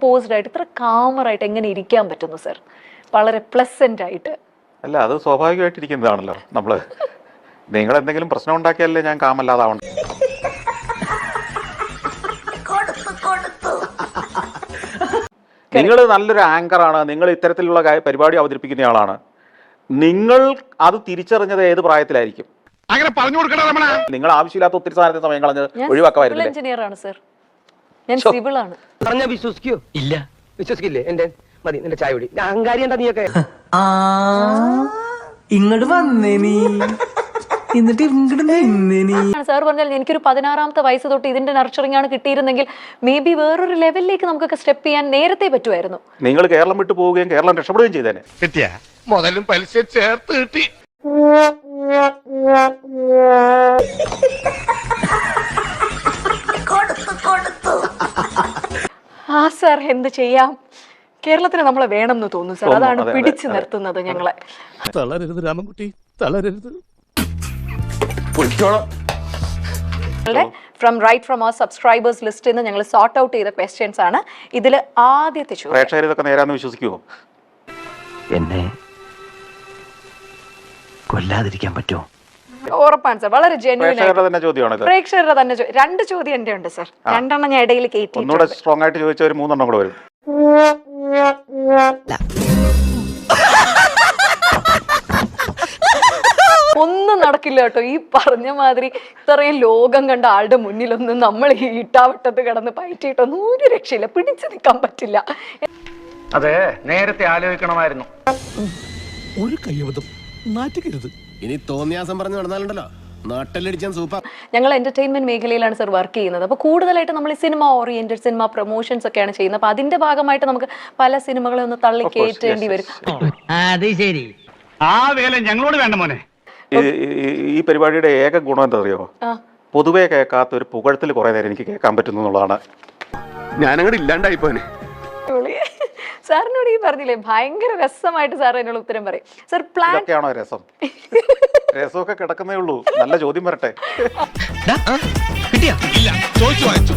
Composed ആയിട്ട് ഇത്ര കാമറായിട്ട് എങ്ങനെ ഇരിക്കാൻ പറ്റുന്നു സർ? വളരെ പ്ലസന്റ് ആയിട്ട്. അല്ല, അത് സ്വാഭാവികമായിട്ടിരിക്കുന്നതാണല്ലോ. നിങ്ങൾ എന്തെങ്കിലും പ്രശ്നം ഉണ്ടാക്കിയാലേ ഞാൻ കാമല്ലാതാവണം. നിങ്ങൾ നല്ലൊരു ആങ്കറാണ്, നിങ്ങൾ ഇത്തരത്തിലുള്ള പരിപാടി അവതരിപ്പിക്കുന്നയാളാണ്. നിങ്ങൾ അത് തിരിച്ചറിഞ്ഞത് ഏത് പ്രായത്തിലായിരിക്കും? അങ്ങനെ പറഞ്ഞു കൊടുക്കണം. നിങ്ങൾ ആവശ്യമില്ലാത്ത ഒത്തിരി സാധനത്തിന് സമയം കളഞ്ഞ് ഒഴിവാക്കാമായിരുന്നു. എഞ്ചിനീയർ ആണ് സർ, ഞാൻ സിവിൽ ആണ്. പറഞ്ഞാ വിശ്വസിക്കോ? ഇല്ല, വിശ്വസിക്കില്ലേ? എന്റെ മതി, നിന്റെ ചായ കുടി. അഹങ്കാരി എന്താ നീയൊക്കെ? ഇങ്ങോട്ട് വന്നേ നീ, എന്നിട്ട് ഇങ്ങോട്ട് നിന്നേ നീ. സാർ പറഞ്ഞാൽ എനിക്കൊരു 16ാമത്തെ വയസ്സ് തൊട്ട് ഇതിന്റെ നർച്ചറിംഗ് ആണ് കിട്ടിയിരുന്നെങ്കിൽ മേ ബി വേറൊരു ലെവലിലേക്ക് നമുക്കൊക്കെ സ്റ്റെപ്പ് ചെയ്യാൻ നേരത്തെ പറ്റുമായിരുന്നു. നിങ്ങൾ കേരളം വിട്ടു പോവുകയും കേരളം രക്ഷപ്പെടുകയും ചെയ്തേനെ. കിട്ടിയ മുതലും പലിശ ചേർത്ത് കിട്ടി. ആ സാർ, എന്ത് ചെയ്യാം, കേരളത്തിന് നമ്മളെ വേണമെന്ന് തോന്നുന്നു സാർ. അതാണ് പിടിച്ചു നിർത്തുന്നത് ഞങ്ങളെ. തളരരുത് രാമൻകുട്ടി, തളരരുത്. ഫ്രം അവർ സബ്സ്ക്രൈബേഴ്സ് ലിസ്റ്റിൽ നിന്ന് ഞങ്ങൾ സോർട്ട് ഔട്ട് ചെയ്ത ക്വസ്റ്റ്യൻസ് ആണ്. ഇതിൽ ആദ്യത്തെ ചോദ്യം, പ്രേക്ഷകർ ഇതൊക്കെ നേരാന്ന് വിശ്വസിക്കുമോ? എന്നെ കൊല്ലാതിരിക്കാൻ പറ്റുമോ? ഉറപ്പാണ് സാർ, വളരെ ജെന്യൂൻ തന്നെ ചോദ്യമാണ്. പ്രേക്ഷകരുടെ തന്നെ 2 ചോദ്യം എന്റെ ഉണ്ട് സാർ. 2 ഞാൻ ഇടയിൽ കയറ്റി. ഒന്നുകൂടെ സ്ട്രോങ് ആയിട്ട് ചോദിച്ച ഒരു 3 കൂടെ വരും. ഒന്നും നടക്കില്ല കേട്ടോ. ഈ പറഞ്ഞ മാതിരി ഇത്രയും ലോകം കണ്ട ആളുടെ മുന്നിലൊന്നും നമ്മൾ ഈ ഇട്ടാവട്ടത്ത് കിടന്ന് പയറ്റിയിട്ടൊന്നും ഒരു രക്ഷയില്ല, പിടിച്ചു നിൽക്കാൻ പറ്റില്ല. അതെ, നേരത്തെ ആലോചിക്കണമായിരുന്നു. ഒരു കയ്യബദ്ധം നാറ്റിക്കരുത്. ഇനി തോന്നിയാസം പറഞ്ഞു നടന്നാലുണ്ടല്ലോ നാട്ടിലടിച്ചാൻ സൂപ്പർ. ഞങ്ങൾ എന്റർടൈൻമെന്റ് മേഖലയിലാണ് സർ വർക്ക് ചെയ്യുന്നത്. അപ്പോൾ കൂടുതലായിട്ട് നമ്മൾ സിനിമ ഓറിയന്റഡ് സിനിമ പ്രൊമോഷൻസ് ഒക്കെയാണ് ചെയ്യുന്നത്. അപ്പോൾ അതിന്റെ ഭാഗമായിട്ട് നമുക്ക് പല സിനിമകളെ ഒന്ന് തള്ളി കയറ്റേണ്ടി വരും. അത് ശരി, ആ വേല ഞങ്ങളോട് വേണ്ട മോനെ. ഈ പരിപാടിയുടെ ഏക ഗുണം എന്താ അറിയോ? പൊതുവെ കേൾക്കാത്ത ഒരു പുകഴത്തിൽ കുറെ നേരം എനിക്ക് കേൾക്കാൻ പറ്റുന്നു എന്നുള്ളതാണ്. ഞാനങ്ങോട്ട് ഇല്ലാണ്ടായിപ്പോനെ. സാറിനോട് ഈ പറഞ്ഞില്ലേ, ഭയങ്കര രസമായിട്ട് സാർ എന്നോട് ഉത്തരം പറയും. സർ, പ്ലാൻ ഇതൊക്കെയാണോ രസം? രസമൊക്കെ കിടക്കുന്നേ ഉള്ളൂ. നല്ല ചോദ്യം വരട്ടെ. ഇല്ല, ചോദിച്ചു വാങ്ങിച്ചു.